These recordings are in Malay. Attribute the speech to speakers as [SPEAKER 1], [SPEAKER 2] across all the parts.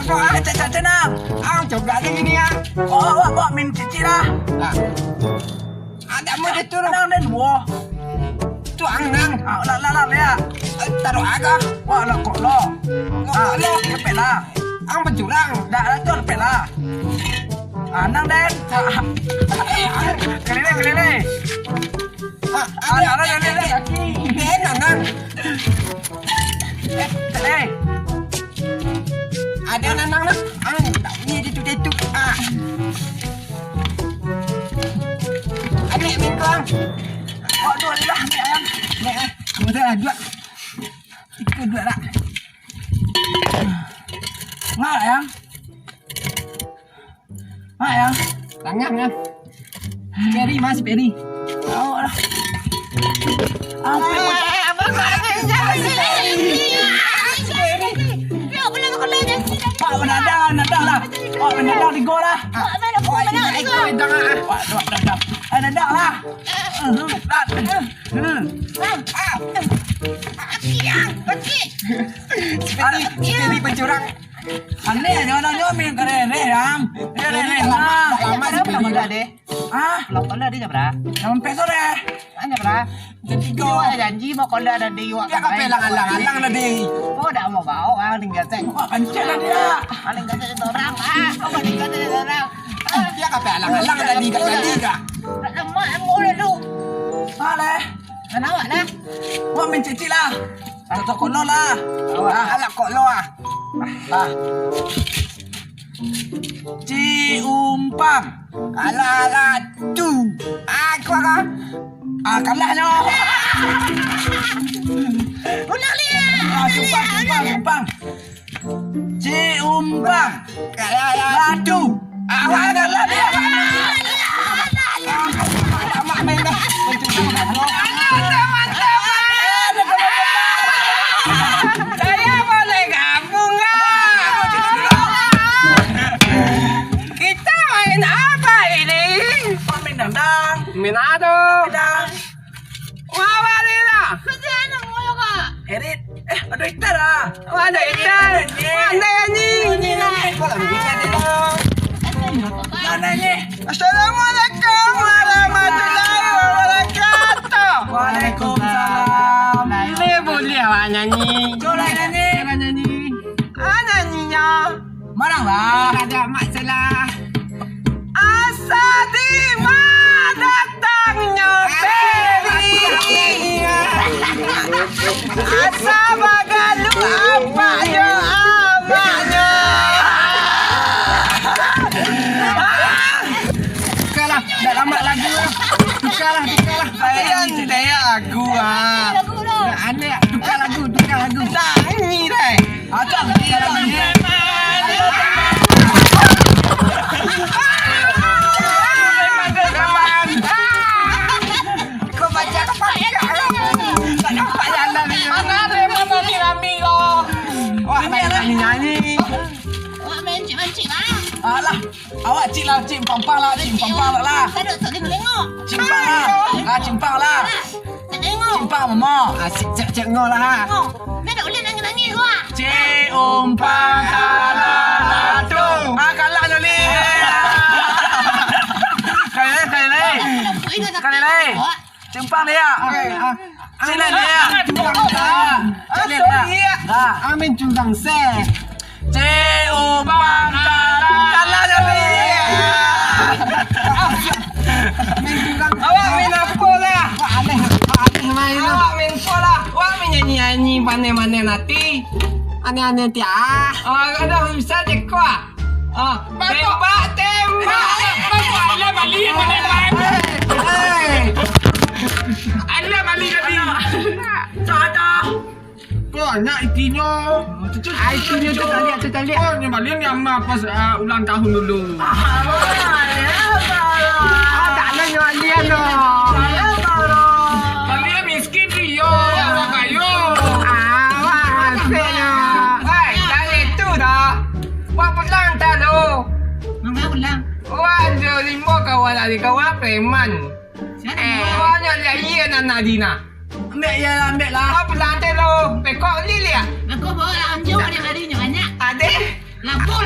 [SPEAKER 1] Cak Cenang.
[SPEAKER 2] Coba lagi ni ah.
[SPEAKER 1] Wah, min cici lah.
[SPEAKER 2] Ada mau dia turun.
[SPEAKER 1] Nang dan wah.
[SPEAKER 2] Tu angang.
[SPEAKER 1] Lah dia.
[SPEAKER 2] Taruh agak.
[SPEAKER 1] Wah, lah kok lo. Lo lepet lah.
[SPEAKER 2] Ang pencurang.
[SPEAKER 1] Dah tu lepet lah. Nang dan. Kelele. Ada kaki.
[SPEAKER 2] Den angang.
[SPEAKER 1] Kelele.
[SPEAKER 2] Ada nanang nak. Tak ni dia tu. Ada min kong.
[SPEAKER 1] Dua lah ni ayam.
[SPEAKER 2] Betul dua. Tiga dua lah.
[SPEAKER 1] Nggak ayam. Ayam.
[SPEAKER 2] Tangan kan. Peri mas peri.
[SPEAKER 1] Tahu lah. Apa? Pak menadang lah. Pak menadang di gol lah. Menadang lah.
[SPEAKER 2] Peri pencurang.
[SPEAKER 1] Aneh nyonya min kere ram. Kere
[SPEAKER 2] Lama sih peri dah deh.
[SPEAKER 3] Lo kola dia berapa?
[SPEAKER 1] Yang peso deh.
[SPEAKER 3] Hanya berapa?
[SPEAKER 1] Tiga.
[SPEAKER 3] Ada janji mau kola dan dia.
[SPEAKER 2] Dia kape alang-alang dah deh.
[SPEAKER 3] Oh, dah mau bawa tinggal cek.
[SPEAKER 1] Wah, kenceng lah dia.
[SPEAKER 3] Paling kata dia orang apa tinggal dia orang.
[SPEAKER 2] Dia kape alang-alang dah di tiga.
[SPEAKER 3] Lemak mau lu.
[SPEAKER 1] Leh.
[SPEAKER 3] Kenapa dah?
[SPEAKER 1] Wah, min cici lah. Satu kono lah.
[SPEAKER 2] Alak kok lo ah.
[SPEAKER 1] Ciumpang.
[SPEAKER 2] Ala tu. Aku ah.
[SPEAKER 1] Kalahnya.
[SPEAKER 3] Ulang dia.
[SPEAKER 1] Ciumpang. Ciumpang.
[SPEAKER 2] Kayak
[SPEAKER 1] Ladu.
[SPEAKER 2] awak kalah dia. Mak main dah. Saya boleh gabung nggak? Kita main apa ini?
[SPEAKER 1] Min dandang.
[SPEAKER 2] Minado.
[SPEAKER 1] Dandang.
[SPEAKER 2] Wawarila.
[SPEAKER 3] Kerjaan mau yo kak.
[SPEAKER 1] Erit. Ada ikan lah.
[SPEAKER 2] Ada ikan. Mana ni? Kalau begitu dia.
[SPEAKER 1] Mana ni?
[SPEAKER 2] Assalamualaikum warahmatullahi wabarakatuh.
[SPEAKER 1] Waalaikumsalam.
[SPEAKER 2] Ini boleh awak nyanyi.
[SPEAKER 1] Coba nyanyi.
[SPEAKER 2] Nyanyinya.
[SPEAKER 1] Marah lah.
[SPEAKER 2] Ada masalah. Asa di mana datangnya Peri? Asa bagalu apa ya amanya? Tukarlah, dah lama lagu. Tukarlah. Saya aku ah. Aneh, tukar lagu. Tak ni dah.
[SPEAKER 1] Acak dia lagi.
[SPEAKER 2] Kau baca apa? Tak nampak jalan ni. Mana ni amigo? Wah, nyanyi.
[SPEAKER 3] Wah mancing lah.
[SPEAKER 1] Alah, awak cik lah, cik pampang lah.
[SPEAKER 3] Tadi tak tengok.
[SPEAKER 1] Cimpang lah.
[SPEAKER 3] Tak tengok.
[SPEAKER 1] Cimpang mama.
[SPEAKER 2] Cek ngol lah.
[SPEAKER 3] Oh, dah tak boleh nangis wah.
[SPEAKER 1] Ciumpang kalah tu. Kalah Joli. Kali lagi. Ciumpang dia. Sini dia. Sini dia.
[SPEAKER 2] Amin cundang se.
[SPEAKER 1] Ciumpang kalah Joli.
[SPEAKER 2] Awak main apa lah? Aneh main lah. Awak main apa lah? Awak main nyanyi pandai-pandai nanti. Aneh-aneh tiah. Ada bisa dekwa. Tembak. Ala balik Ala balik tadi.
[SPEAKER 1] Ada.
[SPEAKER 2] Kau nak ikinya. Ikinya tu tali. Oh, ni balik ni amma pas ulang tahun dulu. Tak nak nyanyian dah. Kalian miskin dia. Awak kayu. Awak asyiknya. Hai, dah itu dah. Awak pulang tak tu?
[SPEAKER 3] Mangga ulang.
[SPEAKER 2] Awak ada 5 kawan adik kawan preman. Awak nak lihat anak Dina.
[SPEAKER 1] Ambil lah.
[SPEAKER 2] Awak pulang tak tu? Pekok ni lihat.
[SPEAKER 3] Aku bawa lah anjing hari-harinya banyak.
[SPEAKER 2] Adik.
[SPEAKER 3] Labu.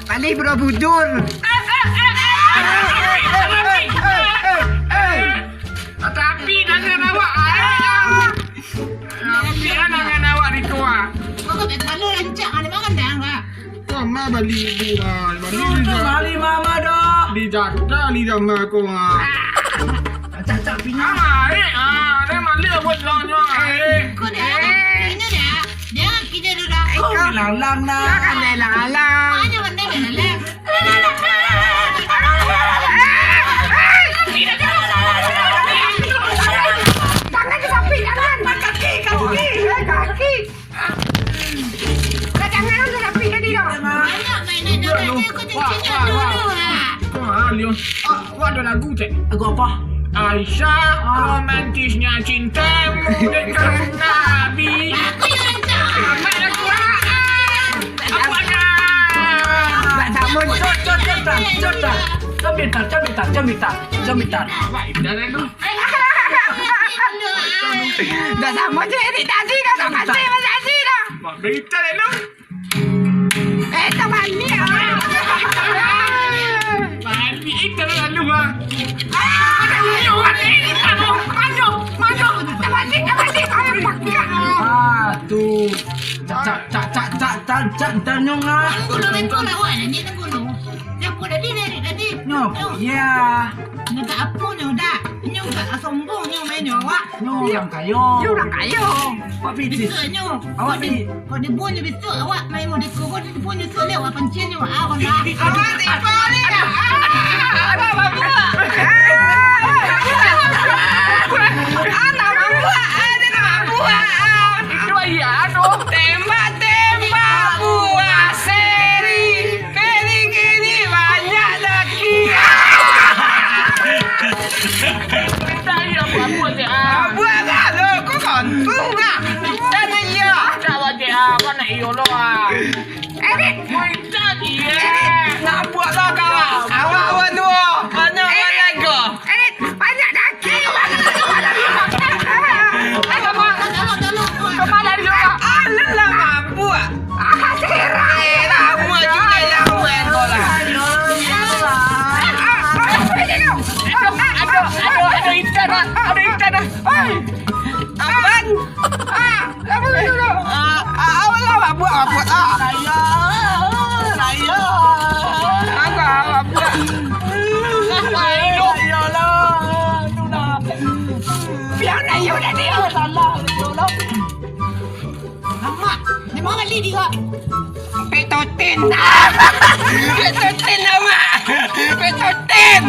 [SPEAKER 2] Tadi Borobudur. Tapi jangan awak Tapi jangan awak di tua.
[SPEAKER 3] Kau kau balu lancak ada makan dah enggak?
[SPEAKER 2] Mama bali dia.
[SPEAKER 1] Mali mama dah.
[SPEAKER 2] Di jaga li sama aku ah.
[SPEAKER 1] Cacak pinya.
[SPEAKER 2] Dia mali buat lonyo.
[SPEAKER 3] Kau dah. Ini dah. Jangan kita dulu dah.
[SPEAKER 1] Kau lang dah.
[SPEAKER 2] Kan dia lalang.
[SPEAKER 3] Hanya benda benar.
[SPEAKER 2] Tangan ke samping, jangan. Kaki. Jangan lu samping tadi dah.
[SPEAKER 3] Banyak mainan dulu. Kau cincin dulu lah.
[SPEAKER 2] Wah, ada lagu cek.
[SPEAKER 1] Lagu apa?
[SPEAKER 2] Aisyah, romantisnya cintamu dengan Nabi.
[SPEAKER 3] Aku yang lancak.
[SPEAKER 2] Apa lagu apa dah?
[SPEAKER 1] Jamitan.
[SPEAKER 2] Dah lalu. Dah sama je edit tadi dah tak kasih masih dah. Mak berita lalu. Teman ni. Mati itu lalu ah.
[SPEAKER 1] Tu. Cak tanyong ah.
[SPEAKER 3] Tengku lah awak ni tengku. Siapa tadi tadi?
[SPEAKER 1] Nyop. Ya.
[SPEAKER 3] Nak apa ni dah? Ni tak sombong ni main awak.
[SPEAKER 1] Nyop yang kayo. Pak Pitis.
[SPEAKER 3] Besoknya.
[SPEAKER 1] Awak ni.
[SPEAKER 3] Kau dia bunyi besok awak main mau deko. Kau dia bunyi soleh awak pencen ni awak awak dah.
[SPEAKER 2] Awak tipu ni. Ada apa? Itu iya aduh. Tembak buah seri. Piring ini banyak lagi. Kita iya buah je ah. Buah dah lo kau gantung ah. Sana iya. Jawa je ah. Mana iyo lo ah. Edit. Kita iya. Nak buat lo kau. Awak wanu. Mana go. Edit. Banyak lagi. Kemana dia? Alah mampu ah. Serai lama juga yang buat bola. Ada ikan dah. Apaan? Apa dulu? Awak buat ah. Raya. Agak buat. Biar Raya dah dia.
[SPEAKER 3] Mak, ni mau kali dia.
[SPEAKER 2] Petotin. Petotin nama. Petotin.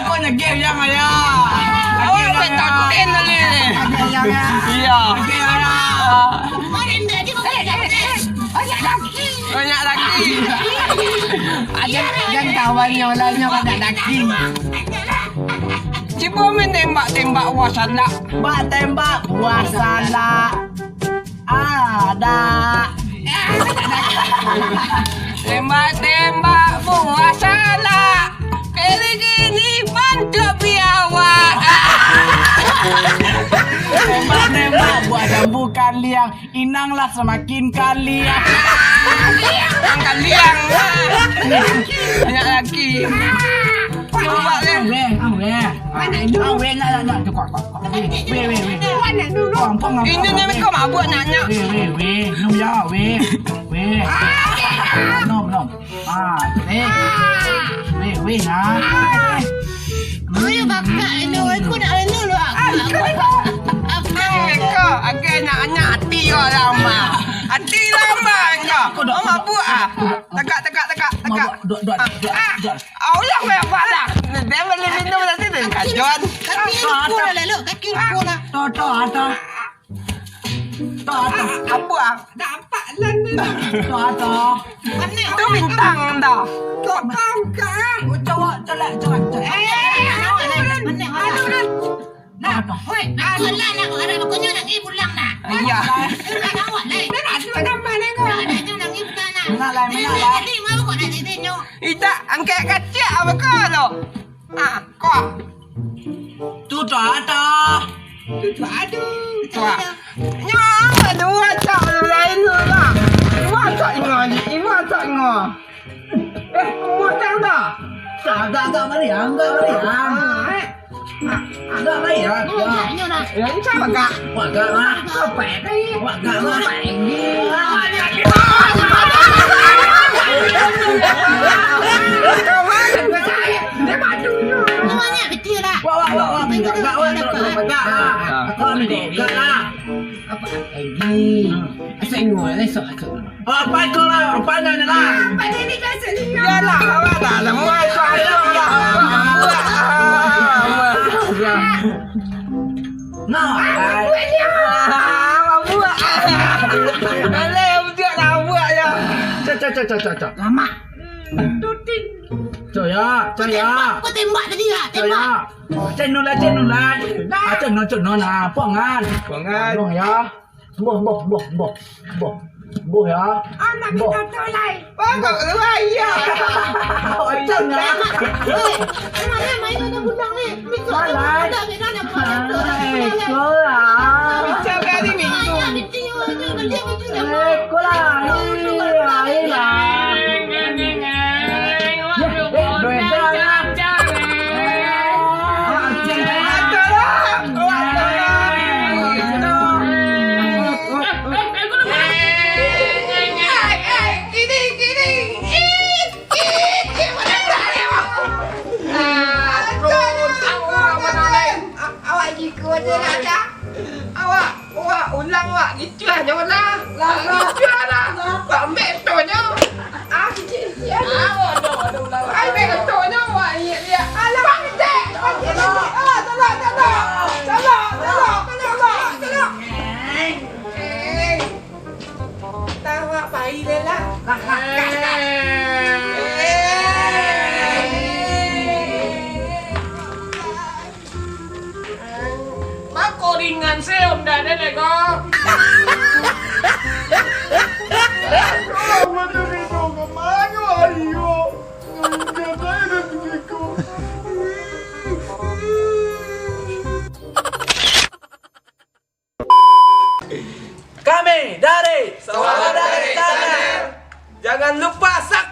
[SPEAKER 1] Kau nak game yang ayah.
[SPEAKER 2] Awak petotin lagi ni. Iya.
[SPEAKER 3] Mana dah dia mau
[SPEAKER 2] Banyak lagi. Jangan kawannya lainnya banyak lagi. Cuba main tembak wasala.
[SPEAKER 1] Tembak wasala. Ada.
[SPEAKER 2] Tembak wasala. Kali gini bantu biawak.
[SPEAKER 1] Tembak buat jambu kaliang. Inanglah semakin kaliang.
[SPEAKER 2] Kaliang. Banyak lagi. Buat ni.
[SPEAKER 1] Awe nak kau.
[SPEAKER 3] Mana dulu?
[SPEAKER 2] Ini ni kau mabuk nanya.
[SPEAKER 1] Nom ya, nom. We nah.
[SPEAKER 3] Ayo bakak ini aku nak anu lu.
[SPEAKER 2] Kau agak nak hati kau lama. Hati lama kau. Kau mabuk ah. Tegak. Allah apa dah? Dia beli minum nanti dengan kajon.
[SPEAKER 3] Kaki aku lah lalu, kaki aku lah.
[SPEAKER 1] Toto.
[SPEAKER 2] Apa ah?
[SPEAKER 3] Dapat lah ni.
[SPEAKER 1] Toto.
[SPEAKER 3] Mana?
[SPEAKER 2] Itu bintang dah.
[SPEAKER 3] Kau tahu ke?
[SPEAKER 1] Coba.
[SPEAKER 3] Mana? Hoi, aku lah nak ada bukannya nak pergi pulang nak.
[SPEAKER 2] Iya.
[SPEAKER 3] Nak awak lai. Nak mana kau? Nak nak pergi pulang nak.
[SPEAKER 1] Nak.
[SPEAKER 3] Tadi mau kau nak tengok.
[SPEAKER 2] Ita angkat kacik apa kau lo? Ah, kau.
[SPEAKER 1] Toto.
[SPEAKER 2] Aduh. Tua. Nyawa dua cak lain lah. Dua Bocah dah.
[SPEAKER 1] Enggak meriang. Enggak meriang.
[SPEAKER 3] Ngô dạy nhau nè.
[SPEAKER 2] Ya ini sama kak.
[SPEAKER 1] Wah, enggak lah.
[SPEAKER 2] Apa ini?
[SPEAKER 1] Wah, enggak lah.
[SPEAKER 2] Kemarin gue saya. Dia maju.
[SPEAKER 3] Ngomongnya kecil lah.
[SPEAKER 1] Wah, enggak lah. Kalau enggak lah.
[SPEAKER 2] Apa ini? Asal ngồi lấy sợ.
[SPEAKER 1] Apa kau lah? Apa nak lah?
[SPEAKER 2] Apa ini kan sini? Ya lah, awak dah lah. Mau apa lah?
[SPEAKER 1] Nah,
[SPEAKER 2] buat. Aleh, dia nak buat ya.
[SPEAKER 1] cok.
[SPEAKER 3] Lama.
[SPEAKER 1] Cok ya.
[SPEAKER 3] Kau tembak tadi lah.
[SPEAKER 1] Cok
[SPEAKER 3] Tembak.
[SPEAKER 1] ya. Cendol lah. Cendol lah. Pongan.
[SPEAKER 2] Pongan.
[SPEAKER 1] Bong ya. Boh ya.
[SPEAKER 2] Anak kita tolai. Bangkok lu ya.
[SPEAKER 1] Cok ya.
[SPEAKER 3] Mana main dengan bundang ni? Mikir
[SPEAKER 1] Salah.
[SPEAKER 3] ada beda nak buat apa?
[SPEAKER 1] Kau lah.
[SPEAKER 2] Bicara kali minggu.
[SPEAKER 3] Ayah bincang aja kerja macam
[SPEAKER 1] Kau lah.
[SPEAKER 2] Awak ulang awak gitu lah jangan lah. Gitu lah. Pak ambil tonya. Kecil. Aduh. Ambil tonya awak dia. Alah pandai. Tolong. Tahu awak pai lelah. Mako ringan sih om dan nenek kok.
[SPEAKER 1] Kami dari
[SPEAKER 2] Selamat dari Channel. Jangan lupa subscribe.